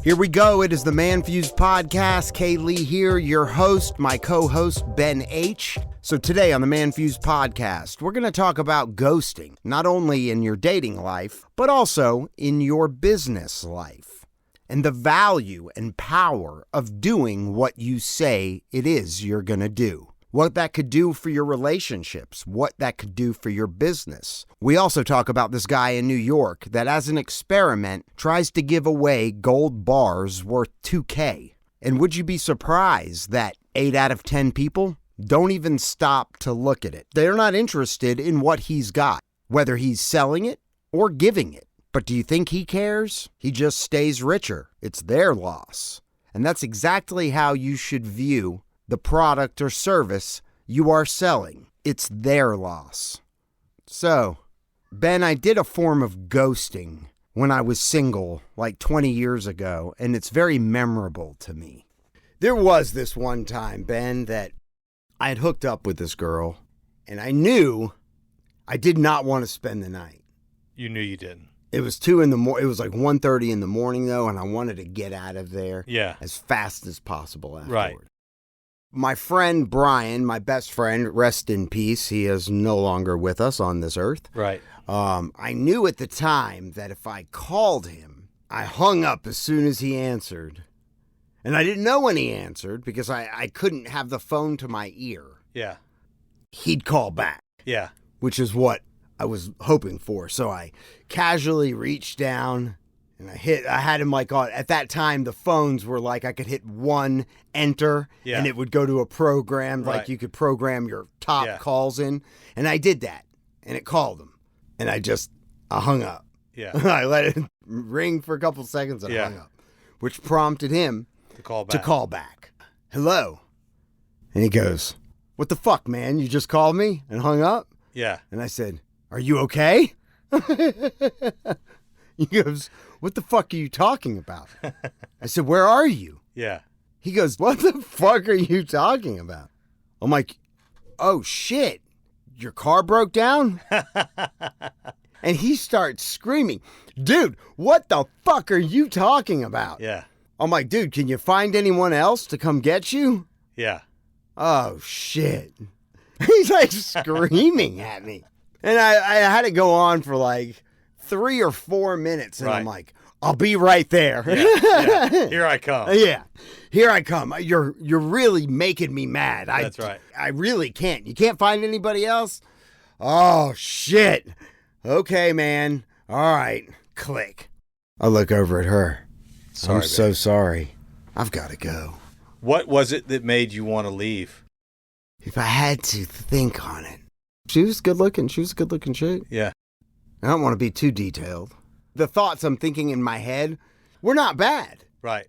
Here we go. It is the ManFUzed Podcast. Kay Lee here, your host, my co-host, Ben H. So today on the ManFUzed Podcast, we're going to talk about ghosting, not only in your dating life, but also in your business life, and the value and power of doing what you say it is you're going to do. What that could do for your relationships, what that could do for your business. We also talk about this guy in New York that, as an experiment, tries to give away gold bars worth $2,000. And would you be surprised that 8 out of 10 people don't even stop to look at it? They're not interested in what he's got, whether he's selling it or giving it. But do you think he cares? He just stays richer. It's their loss. And that's exactly how you should view the product or service you are selling. It's their loss. So, Ben, I did a form of ghosting when I was single like 20 years ago, and it's very memorable to me. There was this one time, Ben, that I had hooked up with this girl, and I knew I did not want to spend the night. You knew you didn't. It was 2 in the morning. It was like 1:30 in the morning, though, and I wanted to get out of there as fast as possible afterward. Right. My friend Brian, my best friend, rest in peace. He is no longer with us on this earth. Right. I knew at the time that if I called him, I hung up as soon as he answered. And I didn't know when he answered because I couldn't have the phone to my ear. Yeah. He'd call back. Yeah. Which is what I was hoping for. So I casually reached down and I had him like on, at that time, the phones were like, I could hit 1 enter and it would go to a program, like you could program your top calls in. And I did that and it called him and I hung up. Yeah. I let it ring for a couple seconds and hung up, which prompted him to call back. Hello. And he goes, what the fuck, man? You just called me and hung up? Yeah. And I said, are you okay? He goes, what the fuck are you talking about? I said, where are you? Yeah. He goes, what the fuck are you talking about? I'm like, oh shit, your car broke down? And he starts screaming, dude, what the fuck are you talking about? Yeah. I'm like, dude, can you find anyone else to come get you? Yeah. Oh shit. He's like screaming at me. And I had to go on for like 3 or 4 minutes, and I'm like, I'll be right there. Yeah. Here I come. Yeah, here I come. You're really making me mad. That's right. I really can't. You can't find anybody else? Oh, shit. Okay, man. All right. Click. I look over at her. I'm so sorry. I've got to go. What was it that made you want to leave? If I had to think on it. She was good looking. She was a good looking chick. Yeah. I don't want to be too detailed. The thoughts I'm thinking in my head were not bad. Right.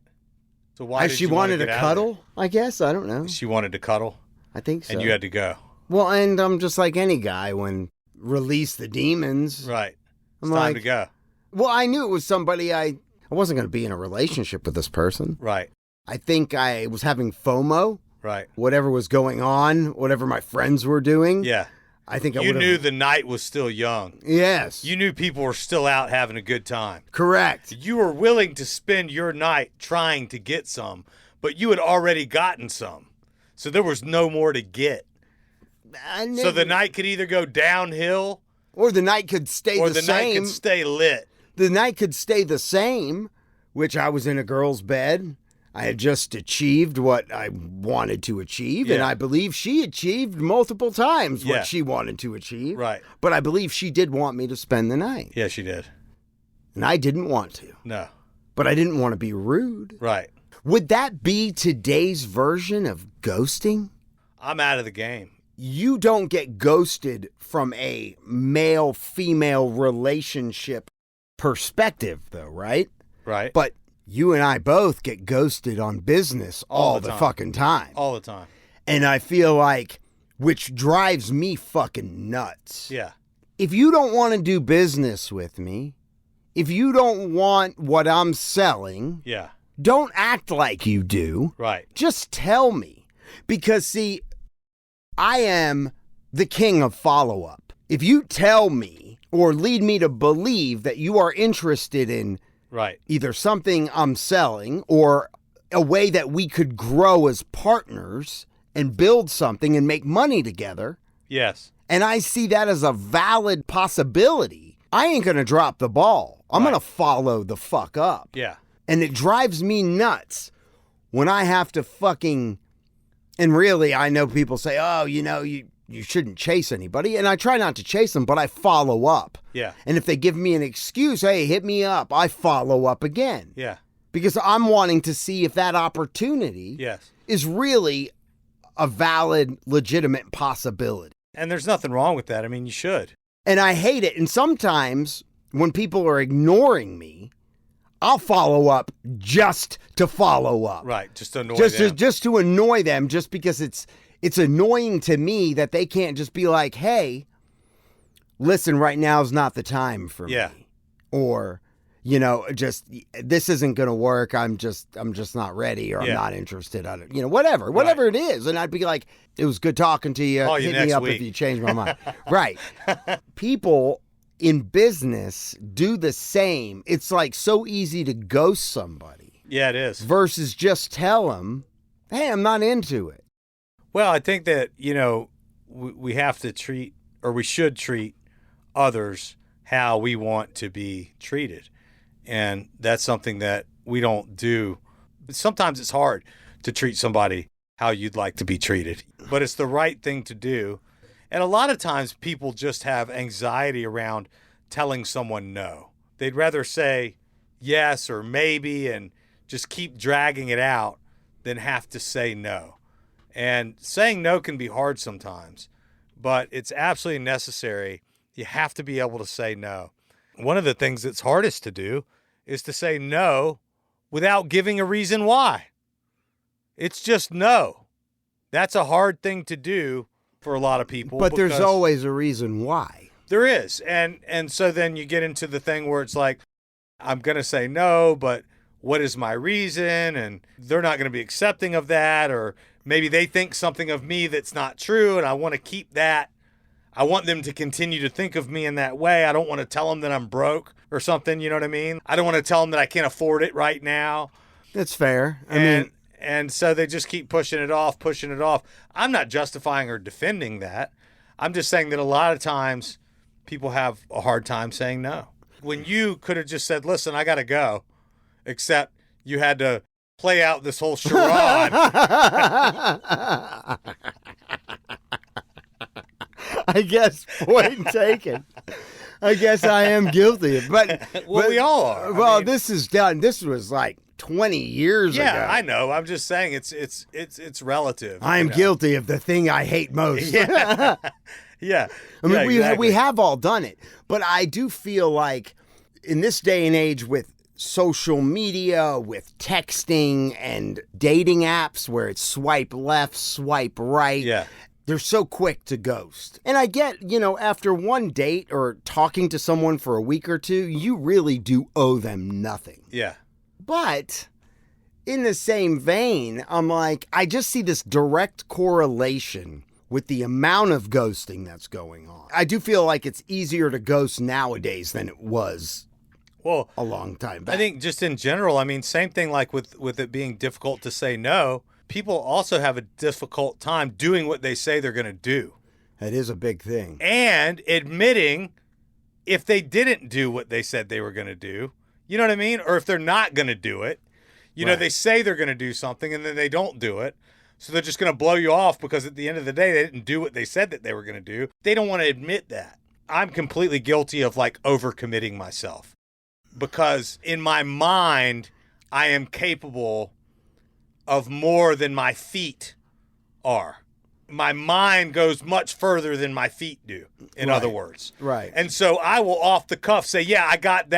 So why did she you wanted to cuddle, I guess. I don't know. She wanted to cuddle? I think so. And you had to go? Well, and I'm just like any guy when release the demons. Right. It's time to go. Well, I knew it was somebody I wasn't going to be in a relationship with this person. Right. I think I was having FOMO. Right. Whatever was going on, whatever my friends were doing. Yeah. I think you knew the night was still young. Yes. You knew people were still out having a good time. Correct. You were willing to spend your night trying to get some, but you had already gotten some. So there was no more to get. So the night could either go downhill or the night could stay the same. Or the night could stay lit. The night could stay the same, which I was in a girl's bed. I had just achieved what I wanted to achieve, and I believe she achieved multiple times what she wanted to achieve. Right. But I believe she did want me to spend the night. Yeah, she did. And I didn't want to. No. But I didn't want to be rude. Right. Would that be today's version of ghosting? I'm out of the game. You don't get ghosted from a male-female relationship perspective, though, right? Right. But you and I both get ghosted on business all the fucking time. All the time. And I feel like, which drives me fucking nuts. Yeah. If you don't want to do business with me, if you don't want what I'm selling, don't act like you do. Right. Just tell me. Because, see, I am the king of follow-up. If you tell me or lead me to believe that you are interested in Right. Either something I'm selling or a way that we could grow as partners and build something and make money together. Yes. And I see that as a valid possibility. I ain't going to drop the ball. I'm going to follow the fuck up. Yeah. And it drives me nuts when I have to fucking, and really I know people say, oh, you shouldn't chase anybody. And I try not to chase them, but I follow up. Yeah. And if they give me an excuse, hey, hit me up, I follow up again. Yeah. Because I'm wanting to see if that opportunity is really a valid, legitimate possibility. And there's nothing wrong with that. I mean, you should. And I hate it. And sometimes when people are ignoring me, I'll follow up just to follow up. Right. Just to annoy them. Just to annoy them, just because it's annoying to me that they can't just be like, hey, listen, right now is not the time for me. Or, just this isn't going to work. I'm just not ready, or I'm not interested. Whatever it is. And I'd be like, it was good talking to you. Call you Hit me up next if you change my mind. Right. People in business do the same. It's like so easy to ghost somebody. Yeah, it is. Versus just tell them, hey, I'm not into it. Well, I think that, we have to treat, or we should treat others how we want to be treated. And that's something that we don't do. Sometimes it's hard to treat somebody how you'd like to be treated, but it's the right thing to do. And a lot of times people just have anxiety around telling someone no. They'd rather say yes or maybe and just keep dragging it out than have to say no. And saying no can be hard sometimes, but it's absolutely necessary. You have to be able to say no. One of the things that's hardest to do is to say no without giving a reason why. It's just no. That's a hard thing to do for a lot of people. But there's always a reason why. There is. And so then you get into the thing where it's like, I'm going to say no, but what is my reason? And they're not going to be accepting of that. Or maybe they think something of me that's not true, and I want to keep that. I want them to continue to think of me in that way. I don't want to tell them that I'm broke or something, you know what I mean? I don't want to tell them that I can't afford it right now. That's fair. And so they just keep pushing it off. I'm not justifying or defending that. I'm just saying that a lot of times people have a hard time saying no. When you could have just said, listen, I got to go, except you had to play out this whole charade. I guess point taken. I guess I am guilty. But we all are. Well, this is done. This was like 20 years ago. Yeah, I know. I'm just saying it's relative. I am guilty of the thing I hate most. Yeah. Yeah. I mean, exactly. we have all done it. But I do feel like in this day and age with social media, with texting and dating apps where it's swipe left, swipe right. Yeah. They're so quick to ghost. And I get, after one date or talking to someone for a week or two, you really do owe them nothing. Yeah. But in the same vein, I'm like, I just see this direct correlation with the amount of ghosting that's going on. I do feel like it's easier to ghost nowadays than it was a long time back. I think just in general, I mean, same thing like with it being difficult to say no. People also have a difficult time doing what they say they're going to do. That is a big thing. And admitting if they didn't do what they said they were going to do, you know what I mean? Or if they're not going to do it, they say they're going to do something and then they don't do it. So they're just going to blow you off because at the end of the day, they didn't do what they said that they were going to do. They don't want to admit that. I'm completely guilty of overcommitting myself because in my mind, I am capable of more than my feet are. My mind goes much further than my feet do, in other words. Right. And so I will off the cuff say, yeah, I got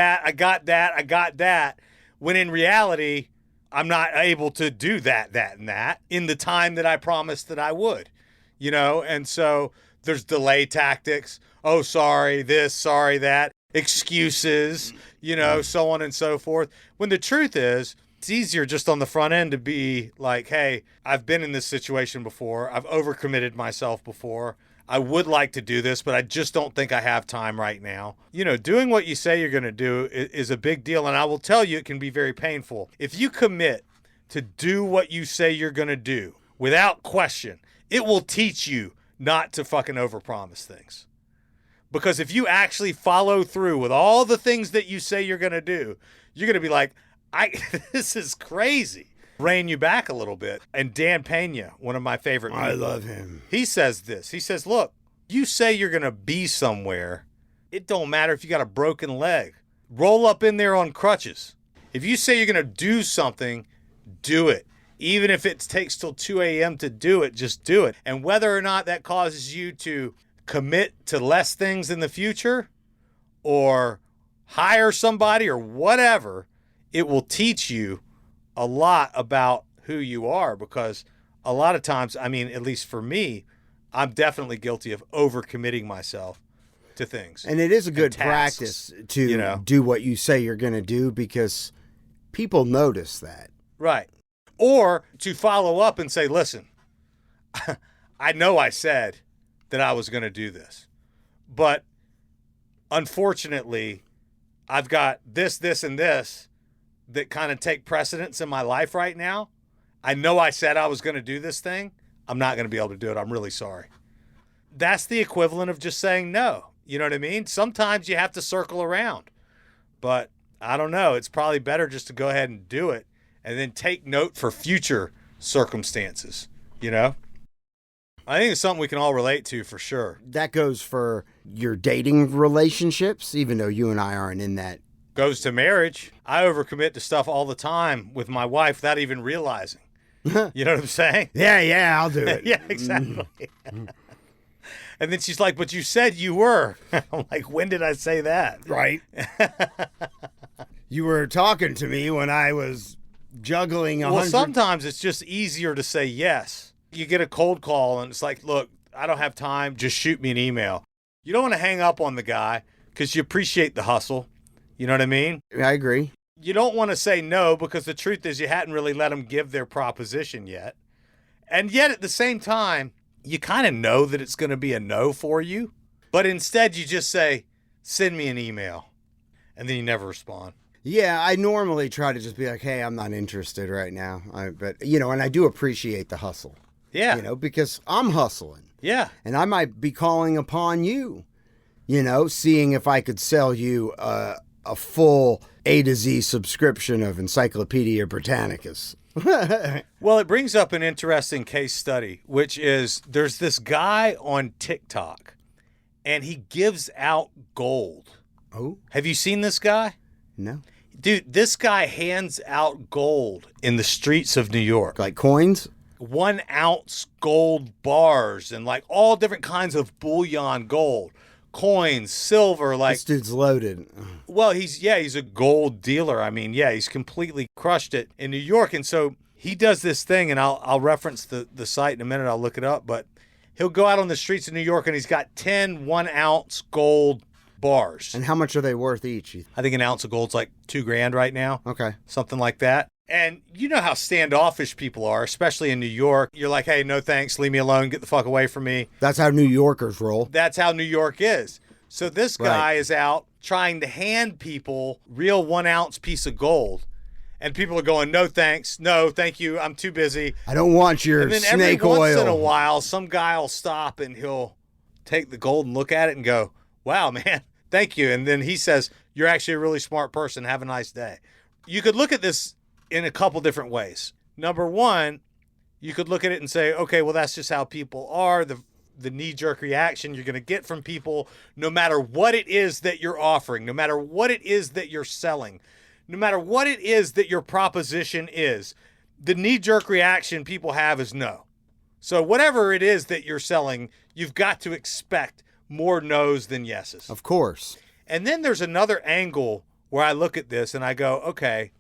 that. When in reality, I'm not able to do that, and that in the time that I promised that I would, And so there's delay tactics. Oh, sorry, this, sorry, that. Excuses, so on and so forth. When the truth is, it's easier just on the front end to be like, hey, I've been in this situation before. I've overcommitted myself before. I would like to do this, but I just don't think I have time right now. You know, doing what you say you're going to do is a big deal. And I will tell you, it can be very painful. If you commit to do what you say you're going to do without question, it will teach you not to fucking overpromise things. Because if you actually follow through with all the things that you say you're going to do, you're going to be like, this is crazy. Rein you back a little bit. And Dan Pena, one of my favorite people, I love him. He says this. He says, look, you say you're going to be somewhere. It don't matter if you got a broken leg. Roll up in there on crutches. If you say you're going to do something, do it. Even if it takes till 2 a.m. to do it, just do it. And whether or not that causes you to commit to less things in the future or hire somebody or whatever, it will teach you a lot about who you are, because a lot of times, I mean, at least for me, I'm definitely guilty of overcommitting myself to things. And it is a good practice to do what you say you're going to do, because people notice that. Right. Or to follow up and say, listen, I know I said that I was going to do this, but unfortunately, I've got this, and this that kind of take precedence in my life right now. I know I said I was going to do this thing. I'm not going to be able to do it. I'm really sorry. That's the equivalent of just saying no. You know what I mean? Sometimes you have to circle around, but I don't know. It's probably better just to go ahead and do it and then take note for future circumstances, you know? I think it's something we can all relate to for sure. That goes for your dating relationships, even though you and I aren't in that. Goes to marriage. I overcommit to stuff all the time with my wife without even realizing. You know what I'm saying? Yeah, I'll do it. Yeah, exactly. And then she's like, but you said you were. I'm like, when did I say that? Right. You were talking to me when I was juggling 100. Well, sometimes it's just easier to say yes. You get a cold call and it's like, look, I don't have time. Just shoot me an email. You don't want to hang up on the guy because you appreciate the hustle. You know what I mean? I agree. You don't want to say no because the truth is you hadn't really let them give their proposition yet. And yet at the same time, you kind of know that it's going to be a no for you. But instead you just say, send me an email. And then you never respond. Yeah, I normally try to just be like, hey, I'm not interested right now. But, and I do appreciate the hustle. Yeah. Because I'm hustling. Yeah. And I might be calling upon you, seeing if I could sell you a full A to Z subscription of Encyclopedia Britannicus. Well, it brings up an interesting case study, which is there's this guy on TikTok, and he gives out gold. Oh? Have you seen this guy? No. Dude, this guy hands out gold in the streets of New York. Like coins? 1 ounce gold bars and like all different kinds of bullion gold. Coins, silver, like this dude's loaded. Well, he's a gold dealer. I mean, yeah, he's completely crushed it in New York. And so he does this thing, and I'll reference the site in a minute. I'll look it up, but he'll go out on the streets of New York and he's got 10 1 ounce gold bars. And how much are they worth each? I think an ounce of gold's like $2,000 right now. Okay. Something like that. And you know how standoffish people are, especially in New York. You're like, hey, no thanks, leave me alone, get the fuck away from me. That's how New Yorkers roll. That's how New York is. So this guy is out trying to hand people real 1 ounce piece of gold. And people are going, no thanks, no, thank you, I'm too busy. I don't want your snake oil. And then every once in a while, some guy will stop and he'll take the gold and look at it and go, wow, man, thank you. And then he says, you're actually a really smart person, have a nice day. You could look at this in a couple different ways. Number one, you could look at it and say, okay, well, that's just how people are. The knee-jerk reaction you're going to get from people, no matter what it is that you're offering, no matter what it is that you're selling, no matter what it is that your proposition is, the knee-jerk reaction people have is no. So whatever it is that you're selling, you've got to expect more no's than yeses. Of course. And then there's another angle where I look at this and I go, okay,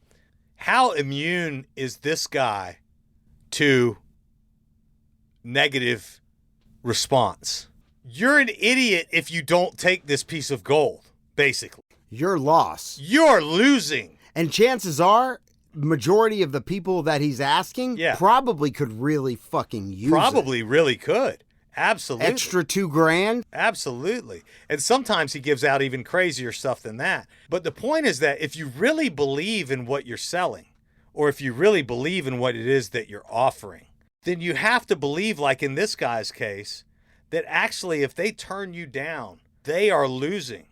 how immune is this guy to negative response? You're an idiot if you don't take this piece of gold, basically. You're lost. You're losing. And chances are, majority of the people that he's asking probably could really fucking use it. Probably really could. Absolutely. Extra $2,000? Absolutely. And sometimes he gives out even crazier stuff than that. But the point is that if you really believe in what you're selling, or if you really believe in what it is that you're offering, then you have to believe, like in this guy's case, that actually if they turn you down, they are losing.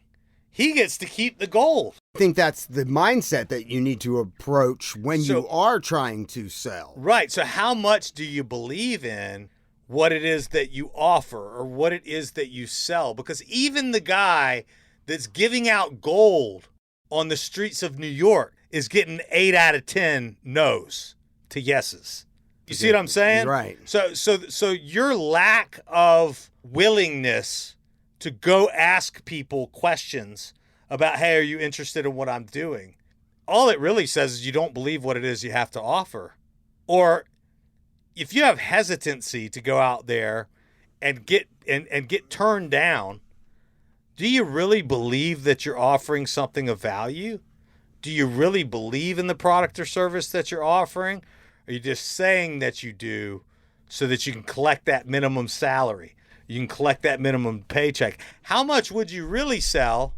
He gets to keep the gold. I think that's the mindset that you need to approach when you are trying to sell. Right. So how much do you believe in what it is that you offer or what it is that you sell? Because even the guy that's giving out gold on the streets of New York is getting 8 out of 10 no's to yeses. You see what I'm saying? Right. So your lack of willingness to go ask people questions about, hey, are you interested in what I'm doing? All it really says is you don't believe what it is you have to offer. Or if you have hesitancy to go out there and get turned down, do you really believe that you're offering something of value? Do you really believe in the product or service that you're offering? Or are you just saying that you do so that you can collect that minimum salary? You can collect that minimum paycheck. How much would you really sell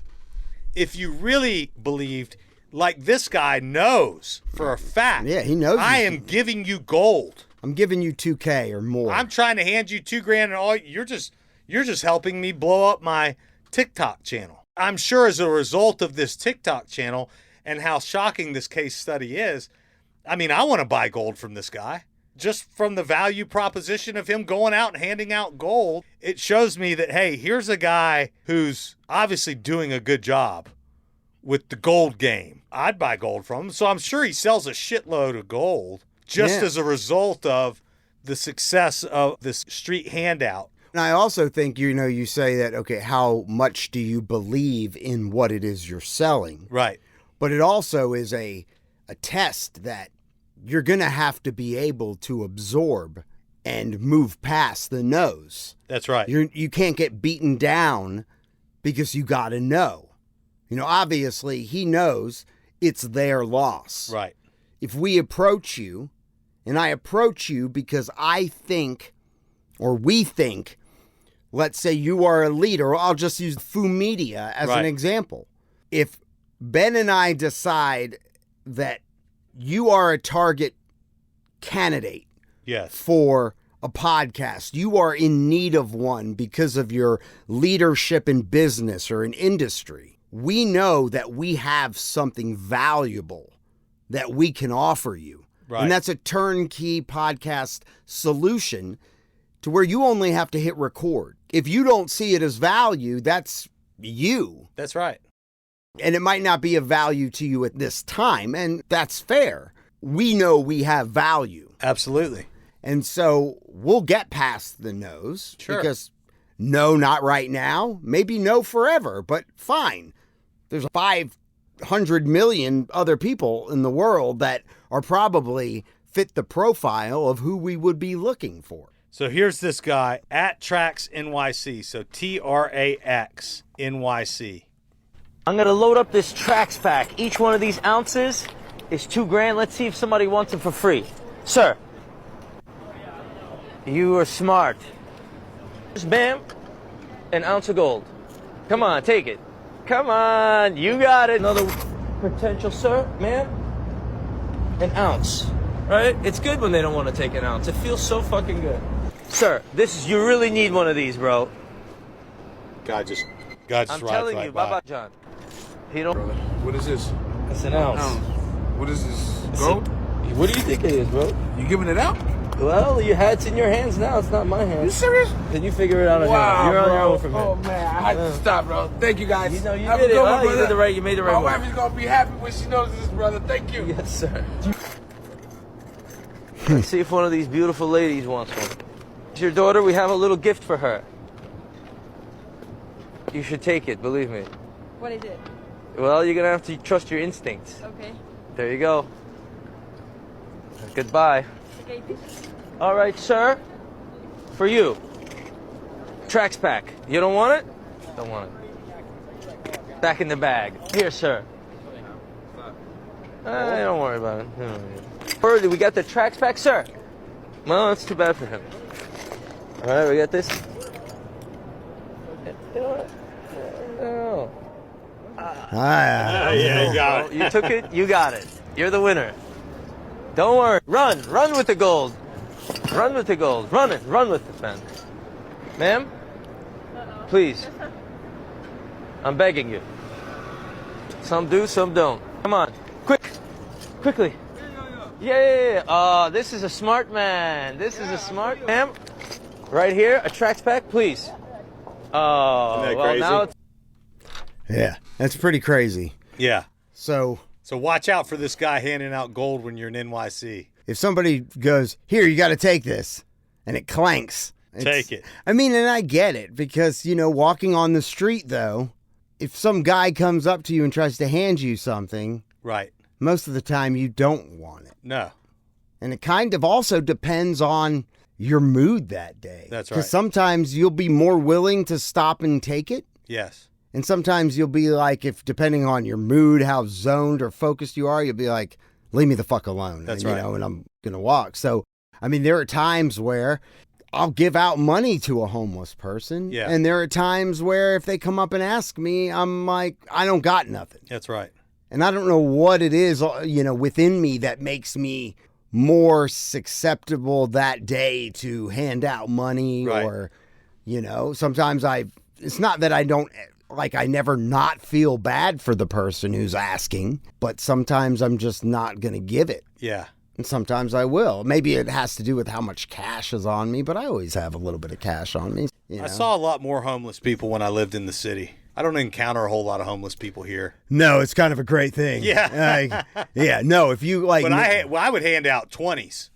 if you really believed, like this guy knows for a fact? Yeah, he knows. I am giving you gold. I'm giving you $2,000 or more. I'm trying to hand you $2,000 and all you're just helping me blow up my TikTok channel. I'm sure as a result of this TikTok channel and how shocking this case study is, I mean, I want to buy gold from this guy. Just from the value proposition of him going out and handing out gold, it shows me that, hey, here's a guy who's obviously doing a good job with the gold game. I'd buy gold from him. So I'm sure he sells a shitload of gold just as a result of the success of this street handout. And I also think, you say that, okay, how much do you believe in what it is you're selling? Right. But it also is a test that you're going to have to be able to absorb and move past the no's. That's right. You can't get beaten down because you got to know. Obviously, he knows it's their loss. Right. If we approach you, and I approach you because I think, or we think, let's say you are a leader, I'll just use Fu Media as an example. If Ben and I decide that you are a target candidate for a podcast, you are in need of one because of your leadership in business or in industry, we know that we have something valuable that we can offer you. Right. And that's a turnkey podcast solution to where you only have to hit record. If you don't see it as value, that's you. That's right. And it might not be of value to you at this time, and that's fair. We know we have value. Absolutely. And so we'll get past the no's. Sure. Because no, not right now. Maybe no forever, but fine. There's 500 million other people in the world that are probably fit the profile of who we would be looking for. So here's this guy at Trax NYC. So TRAX NYC. I'm going to load up this Trax pack. Each one of these ounces is $2,000. Let's see if somebody wants them for free. Sir, you are smart. Just bam, an ounce of gold. Come on, take it. Come on, you got it. Another potential, sir, ma'am. An ounce, right? It's good when they don't want to take an ounce. It feels so fucking good. Sir, you really need one of these, bro. God just I'm telling you, bye-bye, John. He don't. What is this? It's an ounce. What is this? Gold? What do you think it is, bro? You giving it out? Well, it's in your hands now. It's not my hands. You serious? Then you figure it out on your own. You're on your own from here. Oh, man. I had to stop, bro. Thank you, guys. You did it. One, You did you made the right My one. wife is going to be happy when she knows this, brother. Thank you. Yes, sir. Let's see if one of these beautiful ladies wants one. It's your daughter. We have a little gift for her. You should take it, believe me. What is it? Well, you're going to have to trust your instincts. Okay. There you go. Goodbye. Okay, this is... All right, sir. For you. Trax pack. You don't want it? Don't want it. Back in the bag. Here, sir. Don't worry about it. We got the Trax pack, sir. Well, that's too bad for him. All right, we got this. Yeah, you got it. You took it, you got it. You're the winner. Don't worry. Run with the gold. Run with the gold. Run with it, man. Ma'am? Please. I'm begging you. Some do, some don't. Come on. Quickly. Yeah. Oh, this is a smart man. This is a smart man. Right here, a tracks pack, please. Oh, Isn't that well, crazy? now it's... Yeah, that's pretty crazy. Yeah. So So watch out for this guy handing out gold when you're in NYC. if somebody goes, here, you got to take this, and it clanks. Take it. I mean, and I get it because, walking on the street, though, if some guy comes up to you and tries to hand you something, Right. most of the time you don't want it. No. And it kind of also depends on your mood that day. That's right. Because sometimes you'll be more willing to stop and take it. Yes. And sometimes you'll be like, if depending on your mood, how zoned or focused you are, you'll be like, leave me the fuck alone. That's and, right. And I'm going to walk. So, I mean, there are times where I'll give out money to a homeless person. Yeah. And there are times where if they come up and ask me, I'm like, I don't got nothing. That's right. And I don't know what it is, within me that makes me more susceptible that day to hand out money Right. or, sometimes it's not that I don't, I never not feel bad for the person who's asking, but sometimes I'm just not going to give it. Yeah. And sometimes I will. Maybe it has to do with how much cash is on me, but I always have a little bit of cash on me. I saw a lot more homeless people when I lived in the city. I don't encounter a whole lot of homeless people here. No, it's kind of a great thing. Yeah. No, if you like. But I would hand out 20s.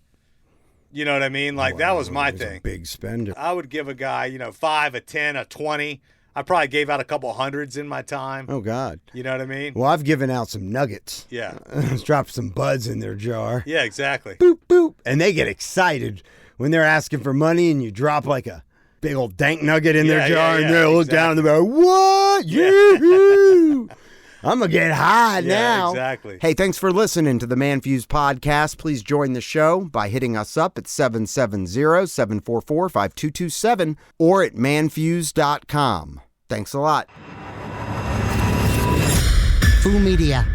You know what I mean? That was my thing. A big spender. I would give a guy, 5, a 10, a 20. I probably gave out a couple hundreds in my time. Oh, God. You know what I mean? Well, I've given out some nuggets. Yeah. Dropped some buds in their jar. Yeah, exactly. Boop, boop. And they get excited when they're asking for money and you drop like a big old dank nugget in their jar and they'll look down and they'll be like, what? Yoo-hoo! I'm going to get high now. Exactly. Hey, thanks for listening to the ManFUzed Podcast. Please join the show by hitting us up at 770-744-5227 or at manfused.com. Thanks a lot. Foo Media.